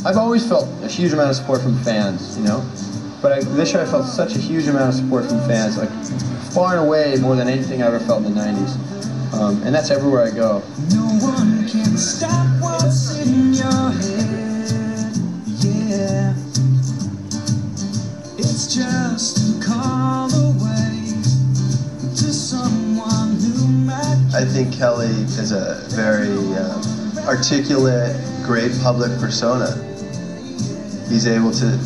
I've always felt a huge amount of support from fans, you know? But this year I felt such a huge amount of support from fans, like far and away more than anything I ever felt in the 90s. And that's everywhere I go. No one can stop what's in your head, yeah. It's just a call away to someone who might. I think Kelly is a very articulate, great public persona. He's able to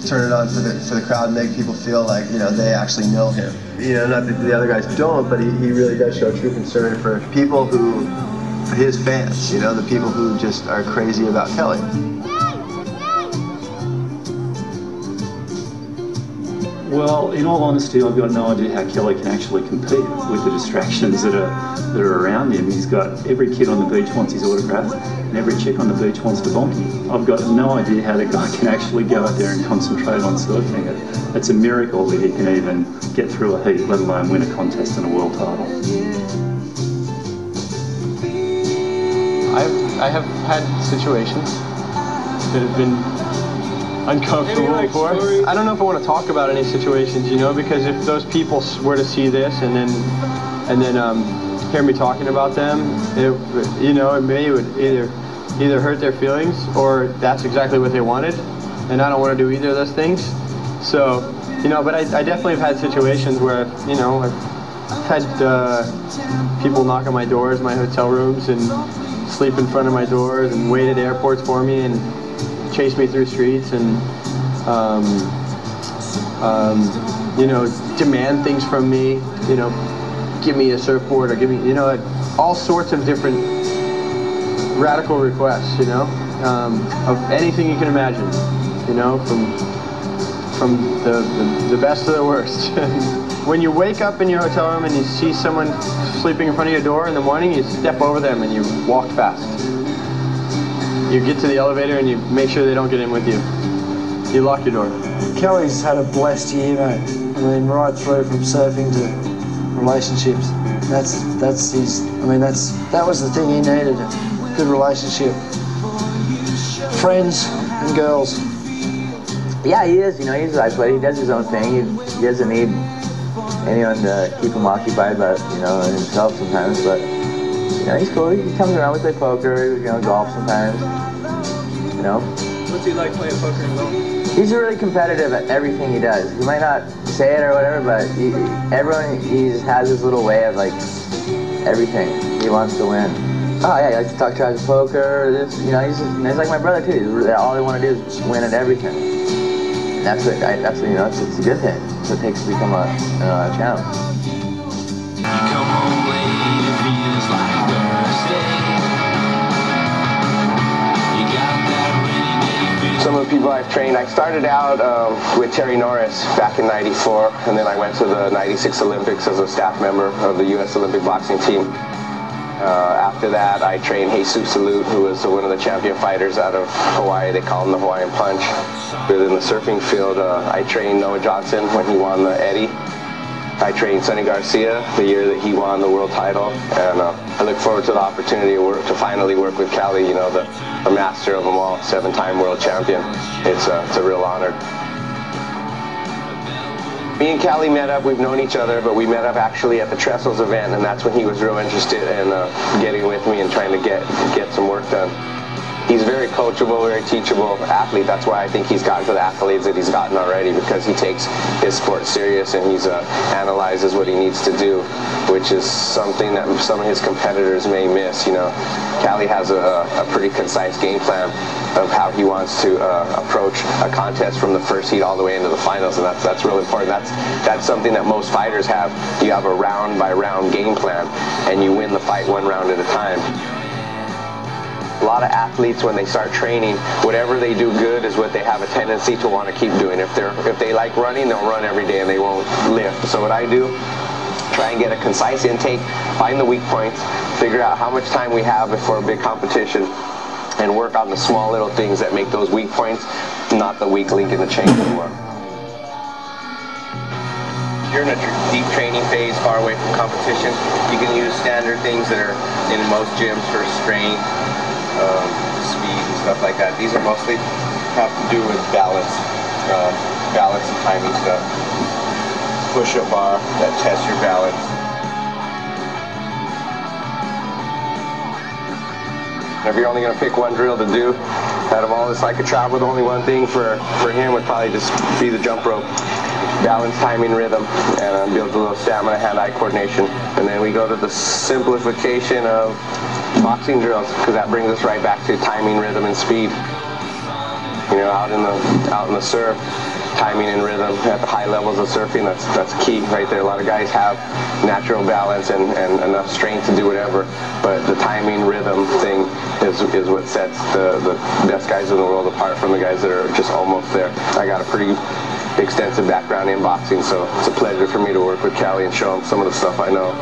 turn it on for the crowd and make people feel like, you know, they actually know him. You know, not that the other guys don't, but he really does show true concern for people who, for his fans, you know, the people who just are crazy about Kelly. Well, in all honesty, I've got no idea how Kelly can actually compete with the distractions that are around him. He's got every kid on the beach wants his autograph, and every chick on the beach wants to bonk him. I've got no idea how the guy can actually go out there and concentrate on surfing. It's a miracle that he can even get through a heat, let alone win a contest and a world title. I have had situations that have been uncomfortable before. I don't know if I want to talk about any situations, you know, because if those people were to see this and then hear me talking about them, you know, it would either hurt their feelings or that's exactly what they wanted, and I don't want to do either of those things. So, you know, but I definitely have had situations where, you know, I've had people knock on my doors, my hotel rooms, and sleep in front of my doors and wait at airports for me and chase me through streets and, you know, demand things from me, you know, give me a surfboard or give me, you know, all sorts of different radical requests, you know, of anything you can imagine, you know, from the best to the worst. When you wake up in your hotel room and you see someone sleeping in front of your door in the morning, you step over them and you walk fast. You get to the elevator and you make sure they don't get in with you. You lock your door. Kelly's had a blessed year, mate. I mean, right through from surfing to relationships. That's his. I mean, that was the thing he needed. A good relationship. Friends and girls. Yeah, he is. You know, he's isolated. He does his own thing. He doesn't need anyone to keep him occupied, but you know, himself sometimes. But you know, he's cool. He comes around. We play poker. You know, golf sometimes. You know. What's he like playing poker and golf? He's really competitive at everything he does. He might not say it or whatever, but everyone has his little way of like everything. He wants to win. Oh yeah, he likes to talk trash at poker. This, you know, he's like my brother too. All they want to do is win at everything. And that's what you know. It's a good thing. That's what it takes to become a champ. You come home late, it feels like Thursday. You got that rainy day. Some of the people I've trained, I started out with Terry Norris back in '94, and then I went to the '96 Olympics as a staff member of the U.S. Olympic boxing team. After that, I trained Jesus Salute, who was one of the champion fighters out of Hawaii. They call him the Hawaiian Punch. Within the surfing field, I trained Noah Johnson when he won the Eddie. I trained Sonny Garcia the year that he won the world title, and I look forward to the opportunity to finally work with Kelly, you know, the master of them all, 7-time world champion. It's a real honor. Me and Kelly met up, we've known each other, but we met up actually at the Trestles event, and that's when he was real interested in getting with me and trying to get some work done. He's very coachable, very teachable athlete. That's why I think he's gotten to the accolades that he's gotten already, because he takes his sport serious and he's analyzes what he needs to do, which is something that some of his competitors may miss. You know, Kelly has a pretty concise game plan of how he wants to approach a contest from the first heat all the way into the finals, and that's real important. That's something that most fighters have. You have a round by round game plan, and you win the fight one round at a time. A lot of athletes, when they start training, whatever they do good is what they have a tendency to want to keep doing. If they like running, they'll run every day and they won't lift. So what I do, try and get a concise intake, find the weak points, figure out how much time we have before a big competition, and work on the small little things that make those weak points not the weak link in the chain anymore. You're in a deep training phase, far away from competition. You can use standard things that are in most gyms for strength, speed and stuff like that. These are mostly have to do with balance, balance and timing stuff. Push-up bar that tests your balance. If you're only going to pick one drill to do, out of all this I could travel, the only one thing for him would probably just be the jump rope. Balance, timing, rhythm, and build a little stamina, hand-eye coordination. And then we go to the simplification of boxing drills, because that brings us right back to timing, rhythm, and speed. You know, out in the surf, timing and rhythm at the high levels of surfing, that's key right there. A lot of guys have natural balance and enough strength to do whatever, but the timing, rhythm thing is what sets the best guys in the world apart from the guys that are just almost there. I got a pretty extensive background in boxing, so it's a pleasure for me to work with Callie and show him some of the stuff I know.